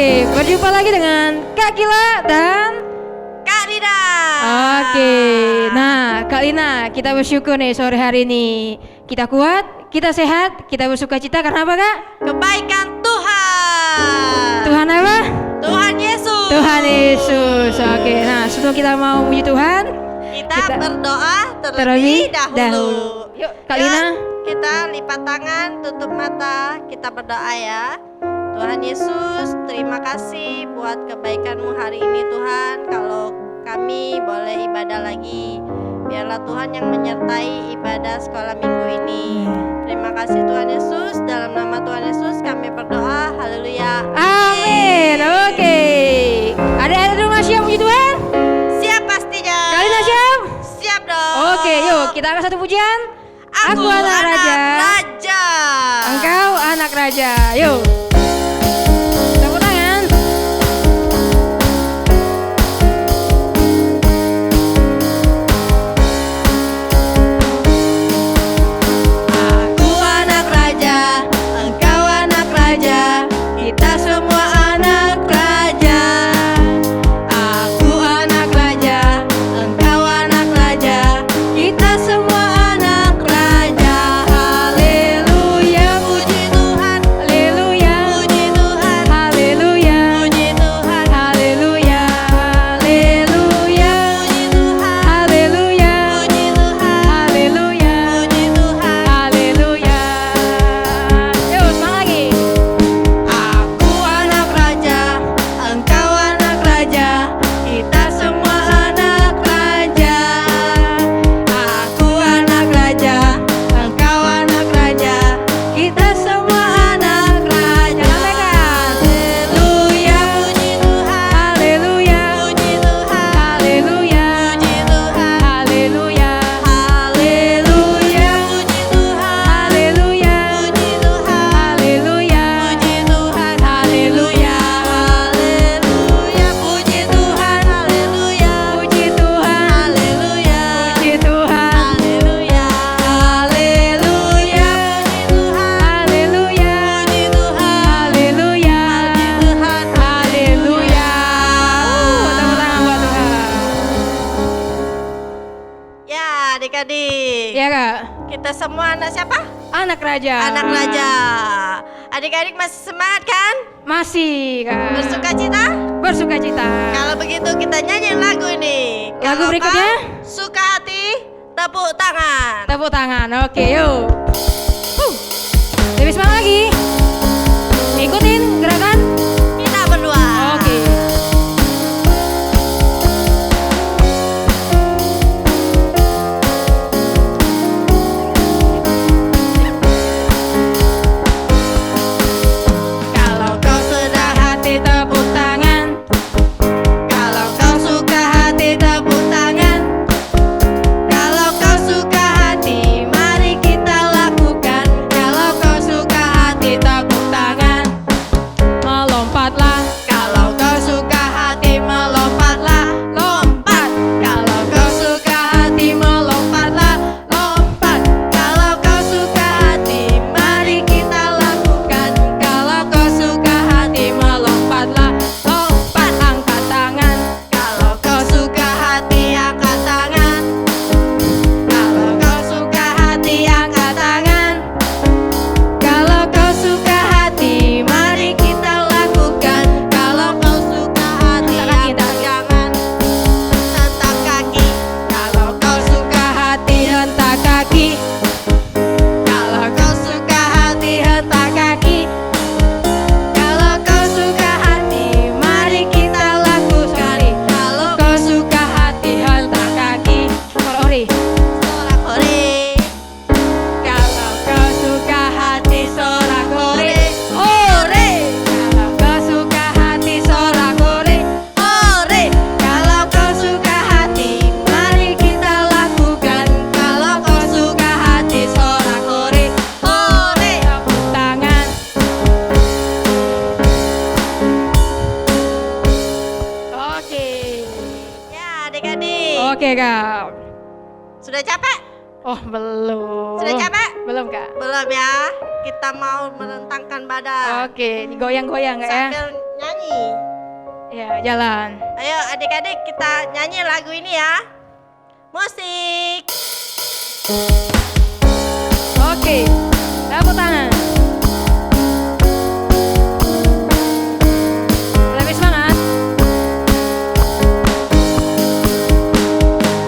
berjumpa lagi dengan Kak Kila dan Kak Rida. Oke, nah Kak Lina, kita bersyukur nih sore hari ini. Kita kuat, kita sehat, kita bersuka cita karena apa Kak? Kebaikan Tuhan. Tuhan apa? Tuhan Yesus. Tuhan Yesus. Oke, nah sebelum kita mau puji Tuhan, Kita berdoa terlebih terlebih dahulu. dahulu. Yuk Kak Ya, Lina. kita lipat tangan, tutup mata, kita berdoa ya. Tuhan Yesus, terima kasih buat kebaikan-Mu hari ini Tuhan. Kalau kami boleh ibadah lagi, biarlah Tuhan yang menyertai ibadah sekolah minggu ini. Terima kasih Tuhan Yesus, dalam nama Tuhan Yesus kami berdoa, haleluya. Amin. Oke. Ada di rumah siap puji Tuhan? Siap pastinya. Kak Lina siap? Siap dong. Oke, yuk kita angkat satu pujian. Aku anak raja. Engkau anak raja. Yuk. Tepuk tangan. Aku anak raja, engkau anak raja, kita semua anak raja. Aku anak raja, engkau anak raja, kita semua anak raja. Haleluya, puji Tuhan. Haleluya. Puji Tuhan. Haleluya. Puji Tuhan. Haleluya. Haleluya. Puji Tuhan. Haleluya. Puji Tuhan. Haleluya. Puji Tuhan. Haleluya. Yuk, semangat lagi. Aku anak raja, engkau anak raja, kita semua anak raja. Aku anak raja, engkau anak raja, kita semua anak raja. Haleluya, puji Tuhan. Haleluya. Puji Tuhan. Haleluya. Puji Tuhan. Haleluya. Haleluya, puji Tuhan. Haleluya. Puji Tuhan. Haleluya. Puji Tuhan, haleluya, haleluya, puji Tuhan, haleluya, Puji Tuhan. haleluya, Puji Tuhan. haleluya, haleluya, puji Tuhan, Haleluya. puji Tuhan, Haleluya. puji Tuhan, Haleluya. Tepuk tangan buat Tuhan. Ya, adik-adik, Iya Kak. kita semua anak siapa? Anak raja. Anak raja. Adik-adik masih semangat kan? Masih Kak. Bersuka cita? Bersuka cita. Kalau begitu kita nyanyi lagu ini. Lagu Kalau berikutnya? kau suka hati, tepuk tangan. Tepuk tangan. Oke, yuk. Lebih semangat lagi. Ikutin gerakan. Kita berdua. Oke. Kalau kau sedang hati, tepuk tangan. Kalau kau suka hati, tepuk tangan. Kalau kau suka hati, mari kita lakukan. Kalau kau suka hati, tepuk tangan. Melompatlah. Kalau kau suka hati, melompatlah, lompat. Kalau kau suka hati, melompatlah, lompat. Kalau kau suka hati, mari kita lakukan. Kalau kau suka hati, melompatlah, lompat. Angkat tangan. Kalau kau suka hati, angkat tangan. Kalau kau suka hati, angkat tangan. Kalau kau suka hati, mari kita lakukan. Kalau kau suka hati, angkat tangan, hentak kaki. Kalau kau suka hati, hentak kaki. Kalau kau suka hati, hentak kaki. Kalau kau suka hati, mari kita lakukan. Kalau kau suka hati, hentak kaki. Ori. Sorak hore. Kalau kau suka hati, sorak hore, hore. Kalau kau suka hati, sorak hore, hore. Kalau kau suka hati, mari kita lakukan. Kalau kau suka hati, sorak hore, hore. Tepuk tangan. Oke. Ya, adik-adik. Oke Kak. Sudah capek? Oh belum. Sudah capek? Belum Kak. Belum ya. Kita mau merentangkan badan. Oke, goyang-goyang Kak ya. Sambil nyanyi. jalan. Ayo adik-adik kita nyanyi lagu ini ya. Musik. Oke, tepuk tangan. Lebih semangat.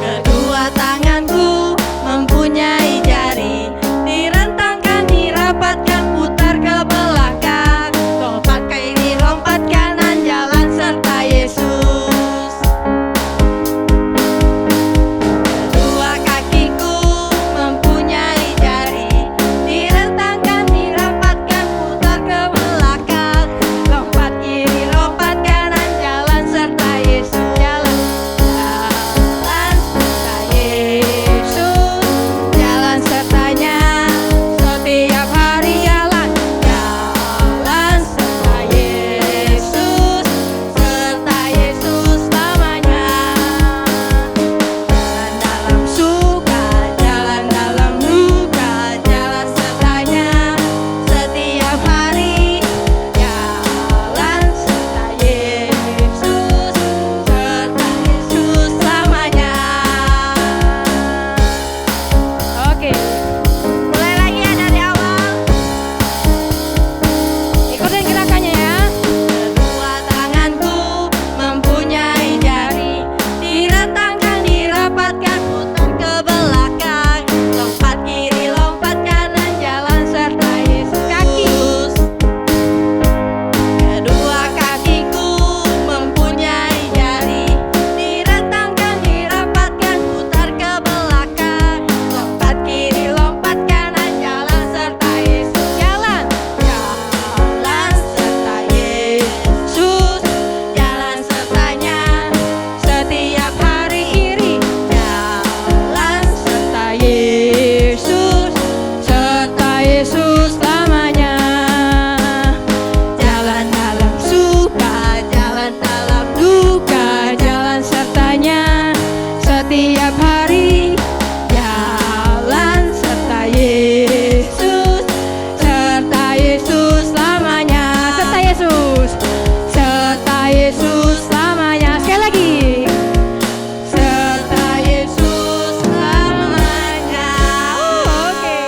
Kedua tanganku mempunyai jari, direntangkan, dirapatkan, putar ke belakang, lompat kiri, lompat kanan, jalan serta Yesus. Kedua kakiku mempunyai jari, direntangkan, dirapatkan, putar ke belakang, lompat kiri, lompat kanan, jalan serta Yesus. Jalan serta Yesus, jalan sertanya setiap hari. Jalan serta Yesus, serta Yesus selamanya. Jalan dalam suka, jalan dalam duka, jalan sertanya setiap hari. Jalan serta Yesus, serta Yesus selamanya. Oke, Mulai lagi ya dari awal. ikutin gerakannya ya. Kedua tanganku mempunyai jari, direntangkan, dirapatkan, putar ke belakang, lompat kiri, lompat kanan, jalan serta Yesus. Kedua kakiku mempunyai jari, direntangkan, dirapatkan, putar ke belakang, lompat kiri, lompat kanan, jalan serta Yesus. Jalan serta Yesus, jalan sertanya setiap hari iri. Jalan serta Yesus, serta Yesus selamanya. Jalan dalam suka, jalan dalam duka, jalan sertanya setiap hari. Jalan serta Yesus, serta Yesus selamanya. Serta Yesus. Serta Yesus selamanya. Sekali lagi. Serta Yesus selamanya. Oke.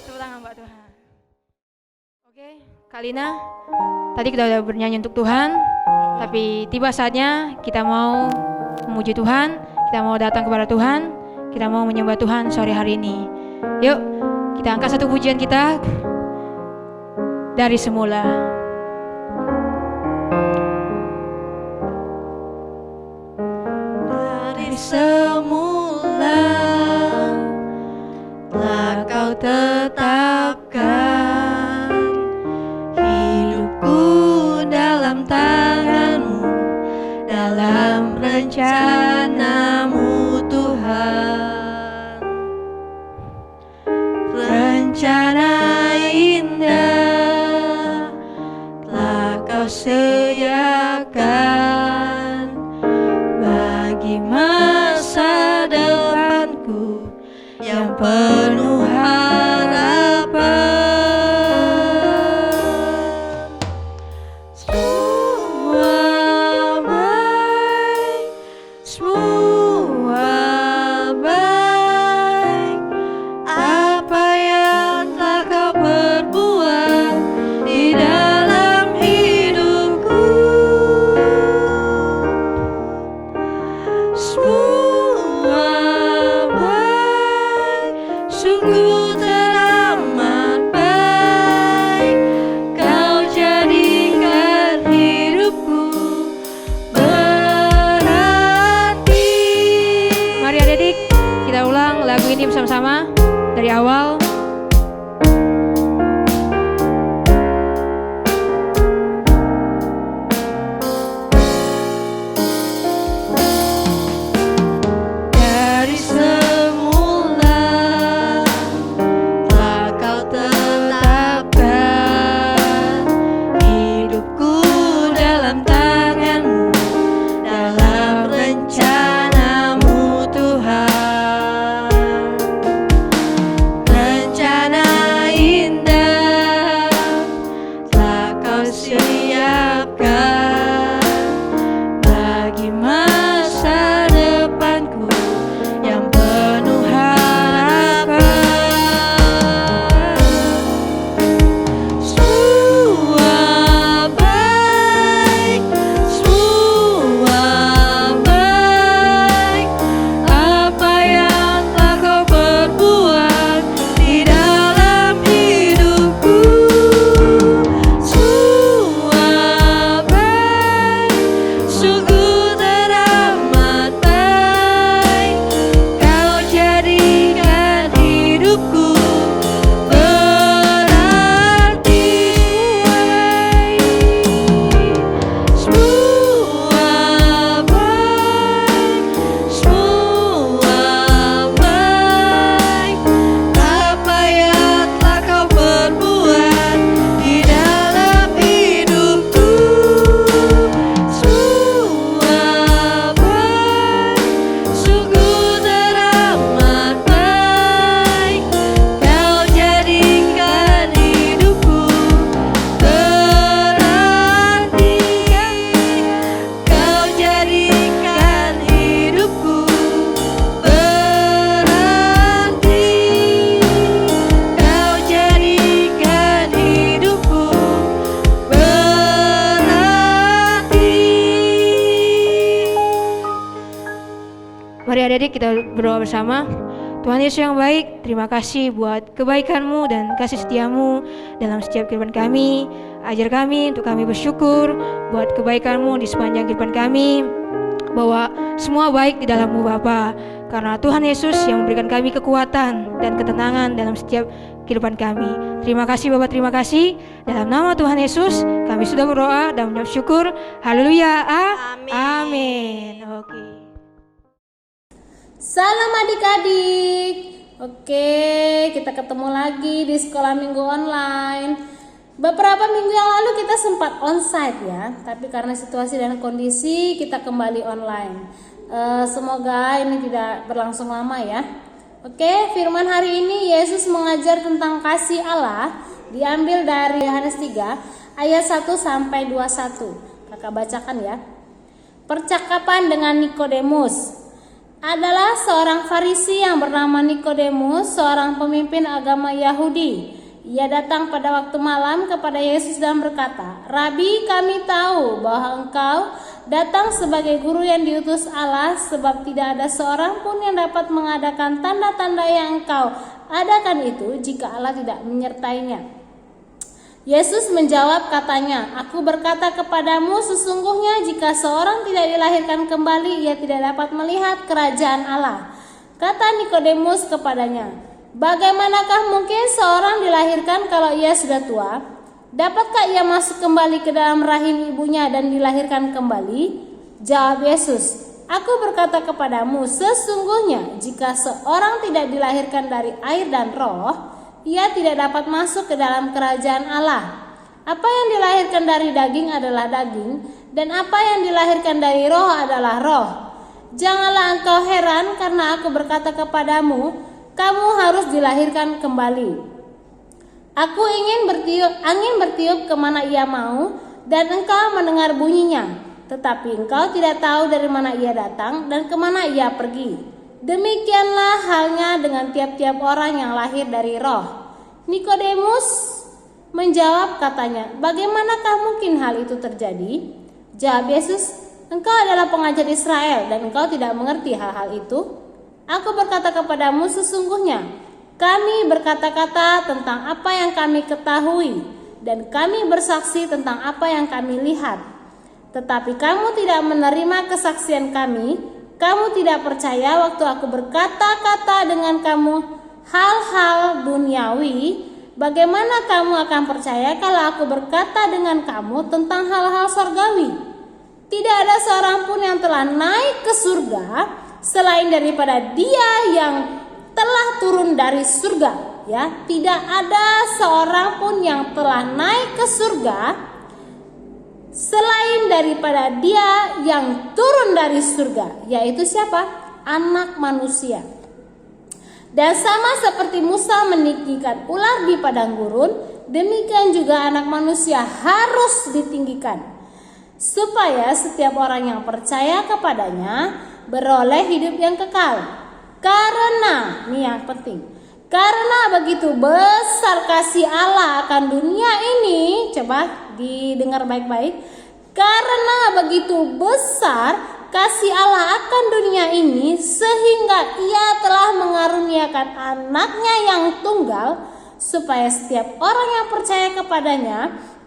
Tepuk tangan buat Tuhan. Oke, Kalina, tadi kita udah bernyanyi untuk Tuhan, tapi tiba saatnya kita mau memuji Tuhan, kita mau datang kepada Tuhan, kita mau menyembah Tuhan sore hari ini. Yuk, kita angkat satu pujian kita dari semula. Dari semula telah Kau tetapkan hidupku dalam tangan-Mu, dalam rencana-Mu Tuhan. Rencana indah telah Kau sediakan bagi masa depanku yang penuh harapan. Semua baik, semua baik, apa yang telah Kau perbuat di dalam hidupku. Semua baik, Mari adik-adik kita berdoa bersama. Tuhan Yesus yang baik, terima kasih buat kebaikan-Mu dan kasih setia-Mu dalam setiap kehidupan kami. Ajar kami untuk kami bersyukur buat kebaikan-Mu di sepanjang kehidupan kami, bahwa semua baik di dalam-Mu Bapa. Karena Tuhan Yesus yang memberikan kami kekuatan dan ketenangan dalam setiap kehidupan kami. Terima kasih Bapa, terima kasih. Dalam nama Tuhan Yesus kami sudah berdoa dan mengucap syukur. Haleluya. Amin. Oke. Salam adik-adik. Oke, kita ketemu lagi di sekolah minggu online. Beberapa minggu yang lalu kita sempat onsite ya, tapi karena situasi dan kondisi kita kembali online. Semoga ini tidak berlangsung lama ya. Oke, firman hari ini Yesus mengajar tentang kasih Allah, diambil dari Yohanes 3 ayat 1 sampai 21. Kakak bacakan ya. Percakapan dengan Nikodemus. Adalah seorang Farisi yang bernama Nikodemus, seorang pemimpin agama Yahudi. Ia datang pada waktu malam kepada Yesus dan berkata, "Rabi, kami tahu bahwa Engkau datang sebagai guru yang diutus Allah, sebab tidak ada seorang pun yang dapat mengadakan tanda-tanda yang Engkau adakan itu jika Allah tidak menyertainya." Yesus menjawab katanya, "Aku berkata kepadamu, sesungguhnya jika seorang tidak dilahirkan kembali, ia tidak dapat melihat kerajaan Allah." Kata Nikodemus kepadanya, "Bagaimanakah mungkin seorang dilahirkan kalau ia sudah tua? Dapatkah ia masuk kembali ke dalam rahim ibunya dan dilahirkan kembali?" Jawab Yesus, "Aku berkata kepadamu, sesungguhnya jika seorang tidak dilahirkan dari air dan roh, ia tidak dapat masuk ke dalam kerajaan Allah. Apa yang dilahirkan dari daging adalah daging, dan apa yang dilahirkan dari roh adalah roh. Janganlah engkau heran karena aku berkata kepadamu, kamu harus dilahirkan kembali. Aku angin bertiup kemana ia mau, dan engkau mendengar bunyinya, tetapi engkau tidak tahu dari mana ia datang dan kemana ia pergi. Demikianlah halnya dengan tiap-tiap orang yang lahir dari roh." Nikodemus menjawab katanya, "Bagaimanakah mungkin hal itu terjadi?" Jawab Yesus, "Engkau adalah pengajar Israel dan engkau tidak mengerti hal-hal itu? Aku berkata kepadamu, sesungguhnya kami berkata-kata tentang apa yang kami ketahui, dan kami bersaksi tentang apa yang kami lihat. Tetapi kamu tidak menerima kesaksian kami. Kamu tidak percaya waktu aku berkata-kata dengan kamu hal-hal duniawi. Bagaimana kamu akan percaya kalau aku berkata dengan kamu tentang hal-hal surgawi? Tidak ada seorang pun yang telah naik ke surga selain daripada Dia yang telah turun dari surga." Ya, tidak ada seorang pun yang telah naik ke surga selain daripada Dia yang turun dari surga, yaitu siapa? Anak manusia. Dan sama seperti Musa meninggikan ular di padang gurun, demikian juga anak manusia harus ditinggikan, supaya setiap orang yang percaya kepadanya beroleh hidup yang kekal. Karena, ini yang penting, karena begitu besar kasih Allah akan dunia ini, coba didengar baik-baik. Karena begitu besar kasih Allah akan dunia ini, sehingga Ia telah mengaruniakan anaknya yang tunggal, supaya setiap orang yang percaya kepadanya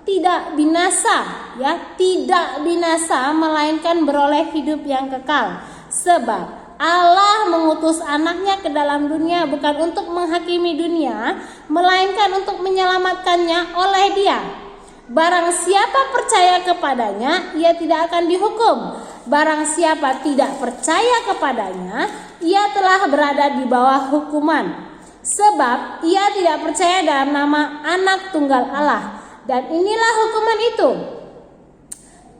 tidak binasa, ya, tidak binasa, melainkan beroleh hidup yang kekal. Sebab Allah mengutus anaknya ke dalam dunia bukan untuk menghakimi dunia, melainkan untuk menyelamatkannya oleh Dia. Barang siapa percaya kepadanya, ia tidak akan dihukum. Barang siapa tidak percaya kepadanya, ia telah berada di bawah hukuman. Sebab ia tidak percaya dalam nama Anak Tunggal Allah. Dan inilah hukuman itu.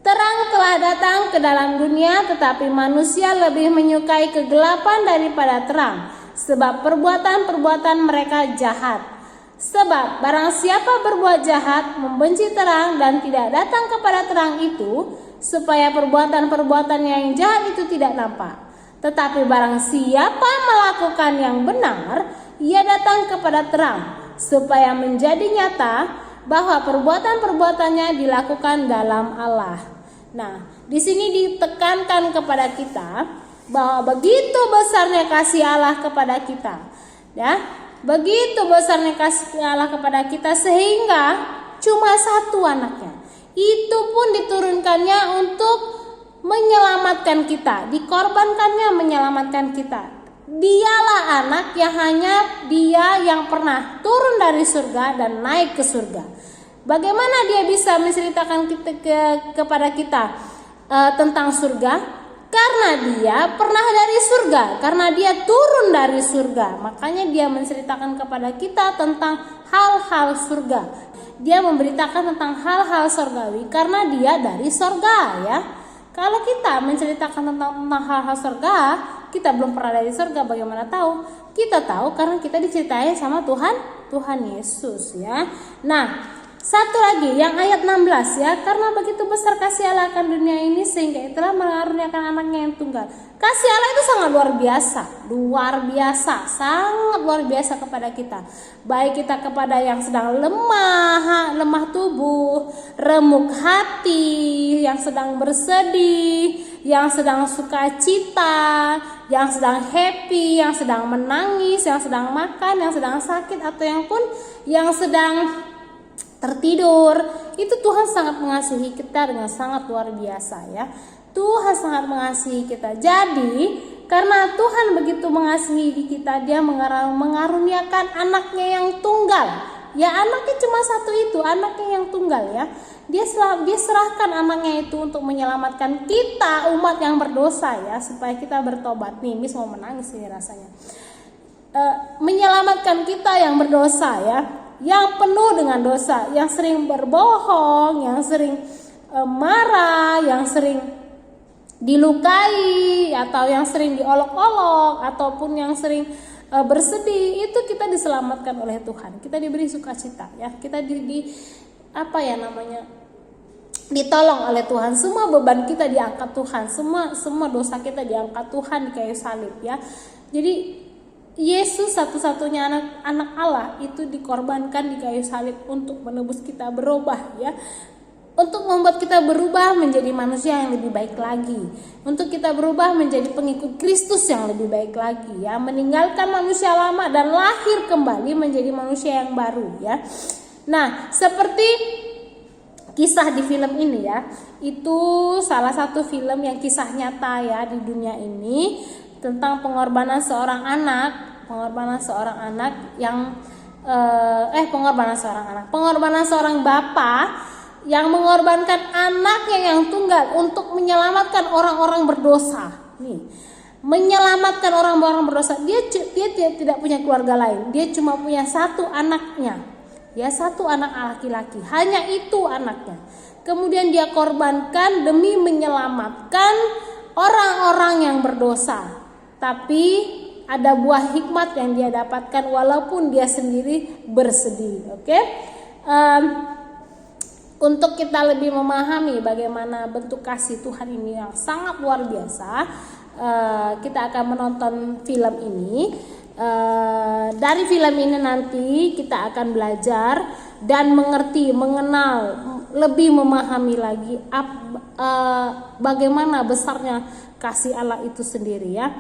Terang telah datang ke dalam dunia, tetapi manusia lebih menyukai kegelapan daripada terang, sebab perbuatan-perbuatan mereka jahat. Sebab barang siapa berbuat jahat, membenci terang dan tidak datang kepada terang itu, supaya perbuatan-perbuatannya yang jahat itu tidak nampak. Tetapi barang siapa melakukan yang benar, ia datang kepada terang, supaya menjadi nyata bahwa perbuatan-perbuatannya dilakukan dalam Allah. Nah, di sini ditekankan kepada kita bahwa begitu besarnya kasih Allah kepada kita, ya, begitu besarnya kasih Allah kepada kita sehingga cuma satu anaknya, itu pun diturunkannya untuk menyelamatkan kita, dikorbankannya menyelamatkan kita. Dialah anak yang hanya dia yang pernah turun dari surga dan naik ke surga. Bagaimana dia bisa menceritakan kepada kita tentang surga? Karena dia pernah dari surga, karena dia turun dari surga, makanya dia menceritakan kepada kita tentang hal-hal surga. Dia memberitakan tentang hal-hal surgawi karena dia dari surga, ya. Kalau kita menceritakan tentang hal-hal surga, kita belum pernah dari surga, bagaimana tahu? Kita tahu karena kita diceritain sama Tuhan Yesus, ya. Nah, satu lagi yang ayat 16, ya, karena begitu besar kasih Allah akan dunia ini sehingga itulah mengaruniakan anaknya yang tunggal. Kasih Allah itu sangat luar biasa, sangat luar biasa kepada kita. Baik kita kepada yang sedang lemah tubuh, remuk hati, yang sedang bersedih, yang sedang sukacita, yang sedang happy, yang sedang menangis, yang sedang makan, yang sedang sakit, atau yang sedang tertidur, itu Tuhan sangat mengasihi kita dengan sangat luar biasa, ya. Tuhan sangat mengasihi kita. Jadi karena Tuhan begitu mengasihi kita, dia mengaruniakan anaknya yang tunggal. Ya, anaknya cuma satu itu, anaknya yang tunggal, ya. Dia serahkan anaknya itu untuk menyelamatkan kita umat yang berdosa, ya, supaya kita bertobat. Nih, Miss mau menangis ini rasanya. Menyelamatkan kita yang berdosa, ya, yang penuh dengan dosa, yang sering berbohong, yang sering marah, yang sering dilukai, atau yang sering diolok-olok, ataupun yang sering bersedih, itu kita diselamatkan oleh Tuhan. Kita diberi sukacita, ya. Kita ditolong oleh Tuhan. Semua beban kita diangkat Tuhan, semua dosa kita diangkat Tuhan di kayu salib, ya. Jadi Yesus satu-satunya anak Allah itu dikorbankan di kayu salib untuk menebus kita, berubah, ya. Untuk membuat kita berubah menjadi manusia yang lebih baik lagi. Untuk kita berubah menjadi pengikut Kristus yang lebih baik lagi, ya. Meninggalkan manusia lama dan lahir kembali menjadi manusia yang baru, ya. Nah, seperti kisah di film ini, ya. Itu salah satu film yang kisah nyata, ya, di dunia ini, tentang pengorbanan seorang anak pengorbanan seorang bapak yang mengorbankan anaknya yang tunggal untuk menyelamatkan orang-orang berdosa. Nih, menyelamatkan orang-orang berdosa. Dia tidak punya keluarga lain. Dia cuma punya satu anaknya. Ya, satu anak laki-laki. Hanya itu anaknya. Kemudian dia korbankan demi menyelamatkan orang-orang yang berdosa. Tapi ada buah hikmat yang dia dapatkan walaupun dia sendiri bersedih. Oke? Untuk kita lebih memahami bagaimana bentuk kasih Tuhan ini yang sangat luar biasa, kita akan menonton film ini. Dari film ini nanti kita akan belajar dan mengerti, mengenal, lebih memahami lagi bagaimana besarnya kasih Allah itu sendiri, ya.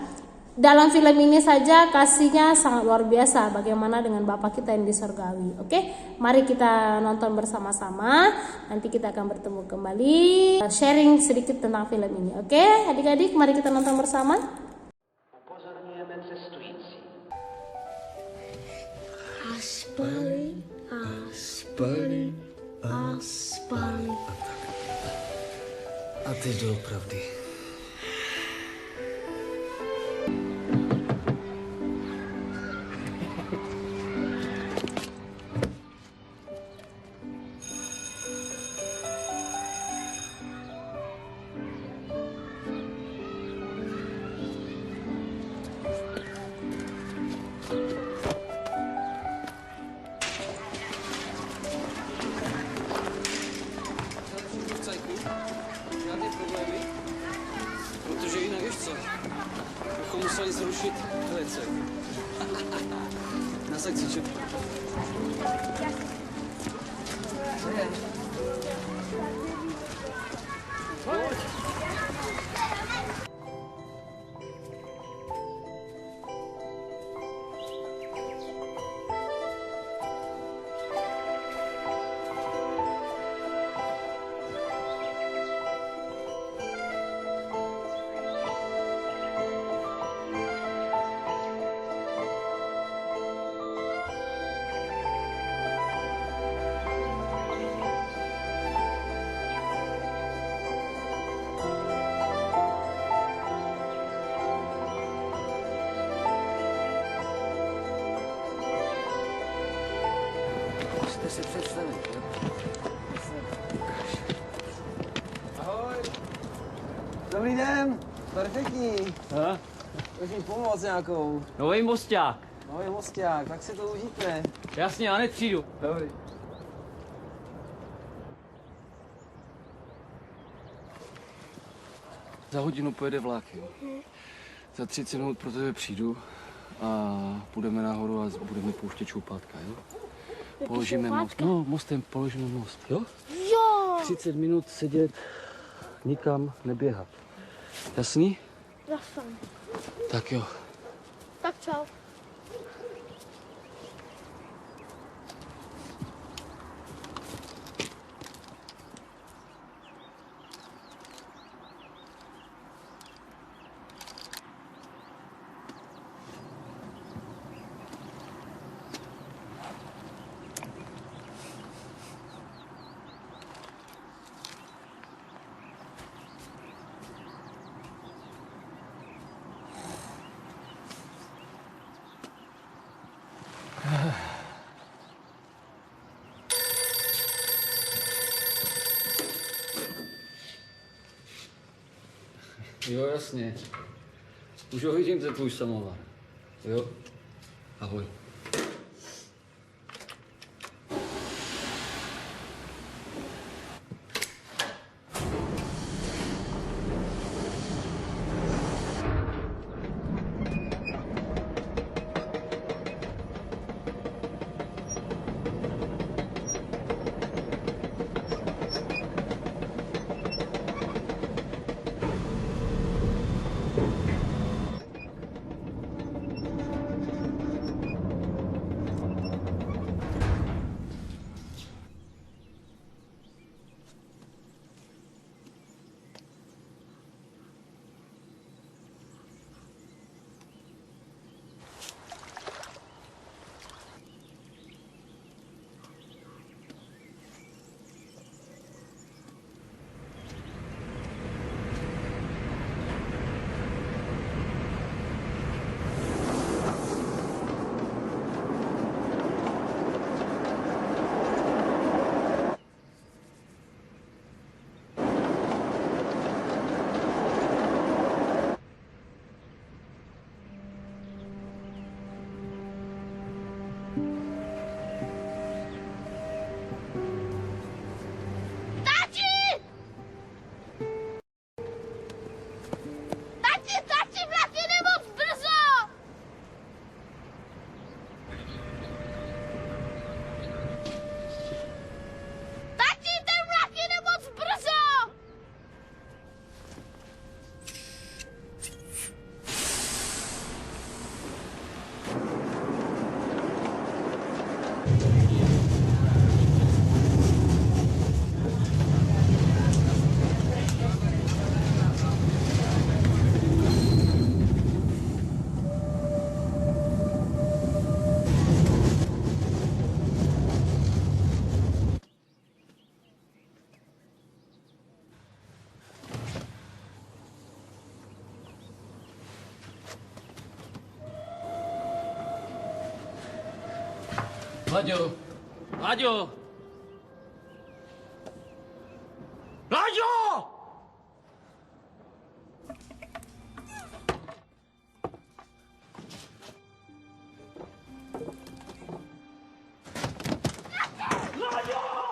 Dalam film ini saja kasihnya sangat luar biasa, bagaimana dengan Bapa kita yang di surgawi. Oke, mari kita nonton bersama-sama. Nanti kita akan bertemu kembali, sharing sedikit tentang film ini. Oke, adik-adik, mari kita nonton bersama. Aspali. A ty doopravdy. Protože jinak víš co, bychom museli zrušit klece. Na sekci čepu. si představit. Jo? Ahoj. Dobrý den. Perfektní. Ha? Můžu pomoct nějakou. Nový mosták. Nový mosták, tak si to užijte. Jasně, já hned přijdu. Dobrý. Za hodinu pojede vlak, jo. Za 30 minut pro tebe přijdu a půjdeme nahoru a budeme pouštět šoupátka, jo? Položíme most. No, mostem položíme most, jo? Jo, 30 minut sedět, nikam neběhat. Jasný? jasně. Tak jo. Tak čau. Jo, jasně. Už ho vidím, ten tvůj samovar. Jo? Ahoj. Tati, vlak jede moc brzo! Tati, ten vlak jede moc brzo! Láďo! Láďo! Láďo! Láďo!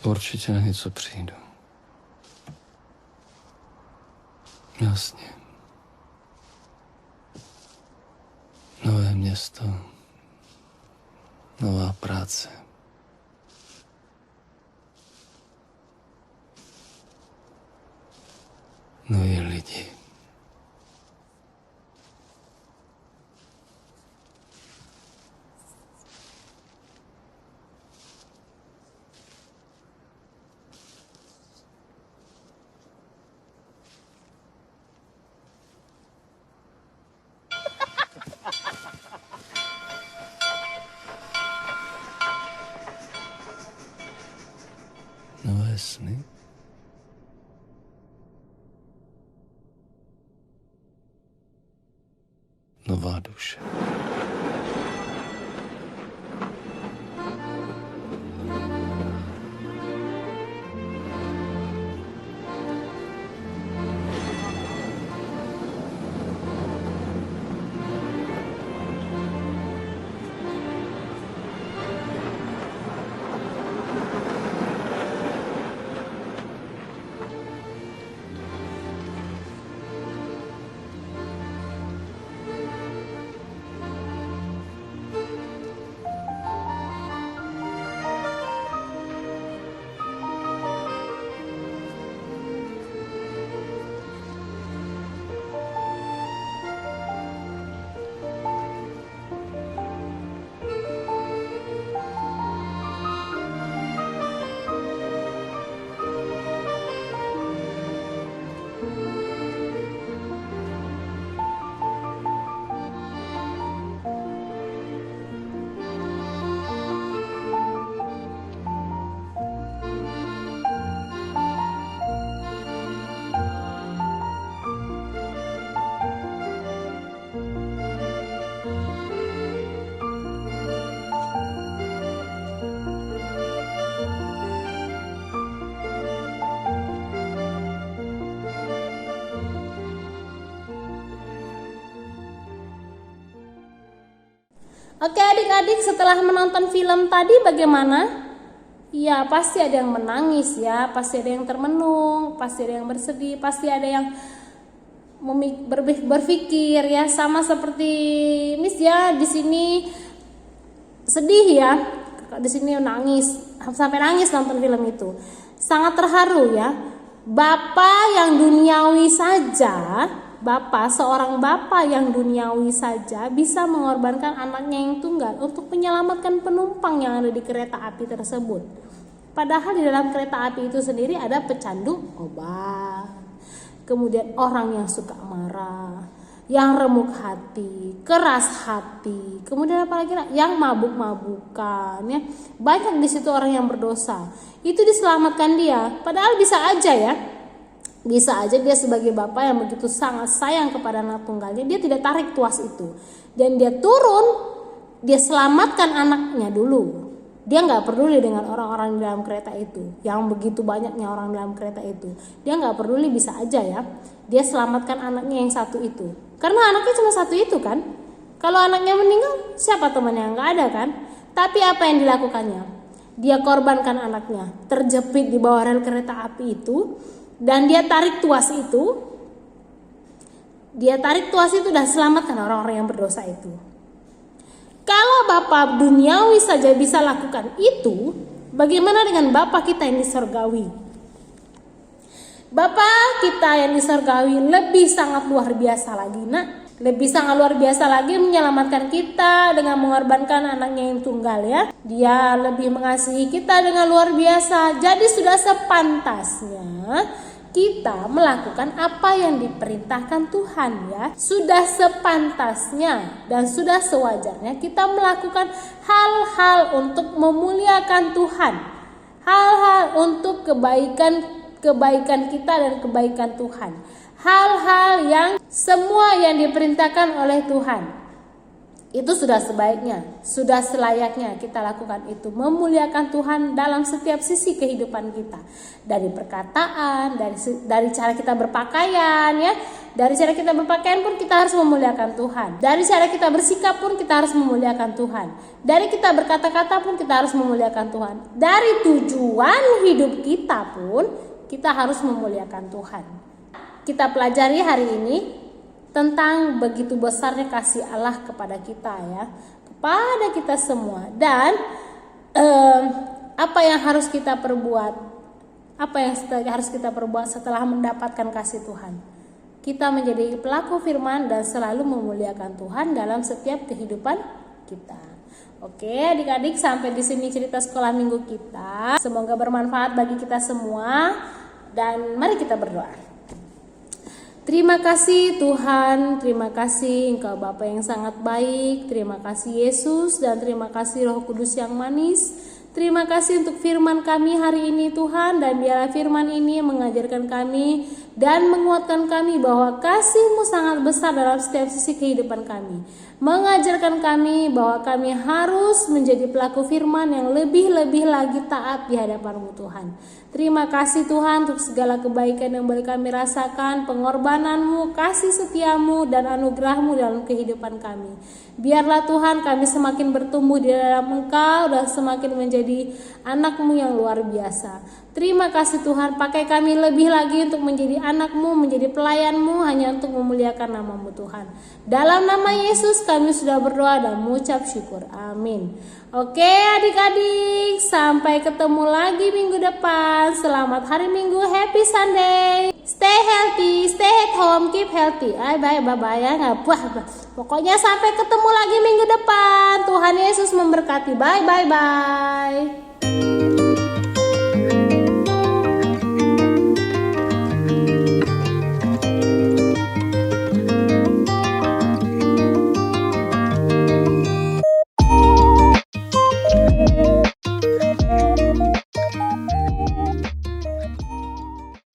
Určitě na něco přijdu. Jasně. Nové město. Nová práce. Noví lidi. Nové sny? Nová duše. Oke adik-adik, setelah menonton film tadi bagaimana? Ya pasti ada yang menangis ya, pasti ada yang termenung, pasti ada yang bersedih, pasti ada yang berpikir ya, sama seperti Miss ya, di sini sedih ya, di sini nangis, sampai nangis nonton film itu. Sangat terharu ya. Bapak yang duniawi saja, seorang bapak yang duniawi saja bisa mengorbankan anaknya yang tunggal untuk menyelamatkan penumpang yang ada di kereta api tersebut. Padahal di dalam kereta api itu sendiri ada pecandu obat, kemudian orang yang suka marah, yang remuk hati, keras hati, kemudian apa lagi nak? Yang mabuk-mabukan, ya. Banyak di situ orang yang berdosa. Itu diselamatkan dia. Padahal bisa aja ya. Bisa aja dia sebagai bapak yang begitu sangat sayang kepada anak tunggalnya, dia tidak tarik tuas itu. Dan dia turun, dia selamatkan anaknya dulu. Dia nggak peduli dengan orang-orang di dalam kereta itu, yang begitu banyaknya orang dalam kereta itu. Dia nggak peduli, bisa aja ya. Dia selamatkan anaknya yang satu itu. Karena anaknya cuma satu itu kan. Kalau anaknya meninggal, siapa temannya? Nggak ada kan. Tapi apa yang dilakukannya? Dia korbankan anaknya, terjepit di bawah rel kereta api itu. Dan dia tarik tuas itu. Dia tarik tuas itu dan selamatkan orang-orang yang berdosa itu. Kalau Bapa duniawi saja bisa lakukan itu, bagaimana dengan Bapa kita yang di sorgawi? Bapa kita yang di sorgawi lebih sangat luar biasa lagi nak. Lebih sangat luar biasa lagi menyelamatkan kita dengan mengorbankan anaknya yang tunggal ya. Dia lebih mengasihi kita dengan luar biasa. Jadi sudah sepantasnya kita melakukan apa yang diperintahkan Tuhan ya. Sudah sepantasnya dan sudah sewajarnya kita melakukan hal-hal untuk memuliakan Tuhan. Hal-hal untuk kebaikan kita dan kebaikan Tuhan. Hal-hal yang semua yang diperintahkan oleh Tuhan. Itu sudah sebaiknya, sudah selayaknya kita lakukan itu, memuliakan Tuhan dalam setiap sisi kehidupan kita. Dari perkataan, dari cara kita berpakaian ya. Dari cara kita berpakaian pun kita harus memuliakan Tuhan. Dari cara kita bersikap pun kita harus memuliakan Tuhan. Dari kita berkata-kata pun kita harus memuliakan Tuhan. Dari tujuan hidup kita pun kita harus memuliakan Tuhan. Kita pelajari hari ini tentang begitu besarnya kasih Allah kepada kita ya, kepada kita semua. Dan apa yang harus kita perbuat? Apa yang harus kita perbuat setelah mendapatkan kasih Tuhan? Kita menjadi pelaku firman dan selalu memuliakan Tuhan dalam setiap kehidupan kita. Oke, adik-adik, sampai di sini cerita sekolah minggu kita. Semoga bermanfaat bagi kita semua dan mari kita berdoa. Terima kasih Tuhan, terima kasih Engkau Bapa yang sangat baik, terima kasih Yesus, dan terima kasih Roh Kudus yang manis. Terima kasih untuk firman kami hari ini Tuhan, dan biarlah firman ini mengajarkan kami dan menguatkan kami bahwa kasih-Mu sangat besar dalam setiap sisi kehidupan kami. Mengajarkan kami bahwa kami harus menjadi pelaku firman yang lebih-lebih lagi taat di hadapan-Mu Tuhan. Terima kasih Tuhan untuk segala kebaikan yang boleh kami rasakan, pengorbanan-Mu, kasih setia-Mu, dan anugerah-Mu dalam kehidupan kami. Biarlah Tuhan kami semakin bertumbuh di dalam Engkau dan semakin menjadi anak-Mu yang luar biasa. Terima kasih Tuhan, pakai kami lebih lagi untuk menjadi anak-Mu, menjadi pelayan-Mu, hanya untuk memuliakan nama-Mu Tuhan. Dalam nama Yesus kami sudah berdoa dan mengucap syukur. Amin. Oke adik-adik, sampai ketemu lagi minggu depan. Selamat hari Minggu, happy Sunday. Stay healthy, stay at home, keep healthy. Bye-bye ya, pokoknya sampai ketemu lagi minggu depan. Tuhan Yesus memberkati. Bye.